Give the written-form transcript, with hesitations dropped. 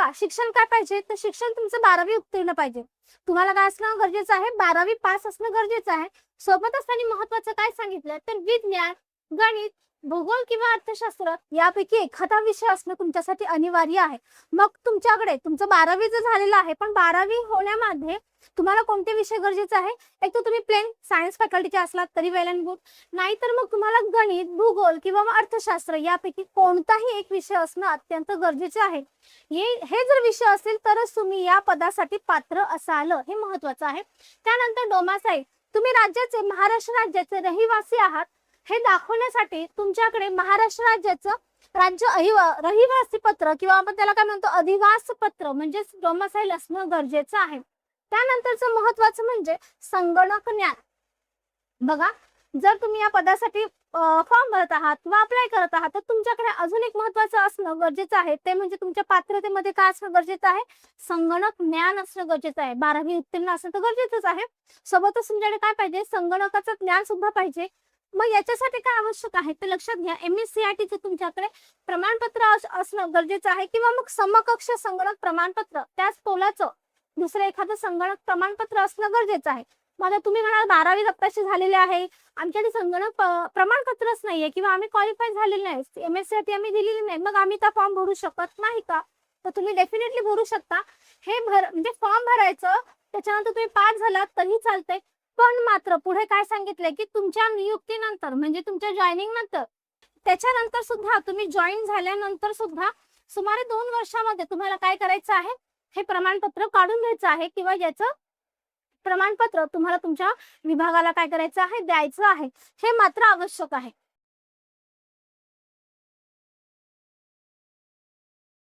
बघा, शिक्षण काय पाहिजे, तर शिक्षण तुमचं 12वी उत्तीर्ण पाहिजे. तुम्हाला काय असणं गरजेचं आहे, 12वी पास असणं गरजेचं आहे. सोबतच त्यांनी महत्वाचं काय सांगितलं, तर विज्ञान, गणित, भूगोल किंवा अर्थशास्त्र यापैकी एखादा विषय असणं तुमच्यासाठी अनिवार्य आहे. मग तुमच्याकडे तुमचं 12वी जर झालेलं आहे, पण 12वी होण्यामध्ये तुम्हाला कोणते विषय गरजेचे आहे, एक तर तुम्ही प्लेन सायन्स फॅकल्टीचे असलात तरी वेल अँड गुड, नाहीतर मग तुम्हाला गणित, भूगोल किंवा मग अर्थशास्त्र यापैकी कोणताही एक विषय असणं अत्यंत गरजेचे आहे. हे जर विषय असेल तरच तुम्ही या पदासाठी पात्र असाल, हे महत्वाचं आहे. त्यानंतर डोमासाईल, तुम्ही राज्याचे, महाराष्ट्र राज्याचे रहिवासी आहात हे दाखवण्यासाठी तुमच्याकडे महाराष्ट्र राज्याचं रहिवासी पत्र किंवा आपण त्याला काय म्हणतो, अधिवास पत्र म्हणजे डोमासाईल असणं गरजेचं आहे. त्यानंतरचं महत्वाचं म्हणजे संगणक ज्ञान. बघा, जर तुम्ही या पदासाठी फॉर्म भरत आहात किंवा अप्लाय करत आहात, तर तुमच्याकडे अजून एक महत्वाचं असणं गरजेचं आहे, ते म्हणजे तुमच्या पात्रतेमध्ये काय असणं गरजेचं आहे, संगणक ज्ञान असणं गरजेचं आहे. 12वी उत्तीर्ण असणं तर गरजेचंच आहे. सोबतच तुमच्याकडे काय पाहिजे, संगणकाचं ज्ञान सुद्धा पाहिजे. मग याच्यासाठी काय आवश्यक आहे ते लक्षात घ्या. MSCITचं तुमच्याकडे प्रमाणपत्र असणं गरजेचं आहे किंवा मग समकक्ष संगणक प्रमाणपत्र, त्याच तोलाचं दुसरं एखादं संगणक प्रमाणपत्र असणं गरजेचं आहे. मग तुम्ही म्हणाल 12वी आत्ताशी झालेले आहे, आमच्याकडे संगणक प्रमाणपत्रच नाहीये किंवा आम्ही क्वालिफाय झालेले नाही, MSCIT आम्ही दिलेली नाही, मग आम्ही त्या फॉर्म भरू शकत नाही का, तर तुम्ही डेफिनेटली भरू शकता. हे म्हणजे फॉर्म भरायचं, त्याच्यानंतर तुम्ही पास झालात तरी चालतंय. पण मात्र पुढे काय सांगितलंय की तुमच्या नियुक्तीनंतर म्हणजे तुमच्या जॉईनिंग नंतर, त्याच्यानंतर सुद्धा तुम्ही जॉईन झाल्यानंतर सुद्धा सुमारे 2 वर्षामध्ये तुम्हाला काय करायचं आहे, हे प्रमाणपत्र काढून घ्यायचं आहे किंवा याचं प्रमाणपत्र तुम्हाला तुमच्या विभागाला काय करायचं आहे, द्यायचं आहे. हे मात्र आवश्यक आहे.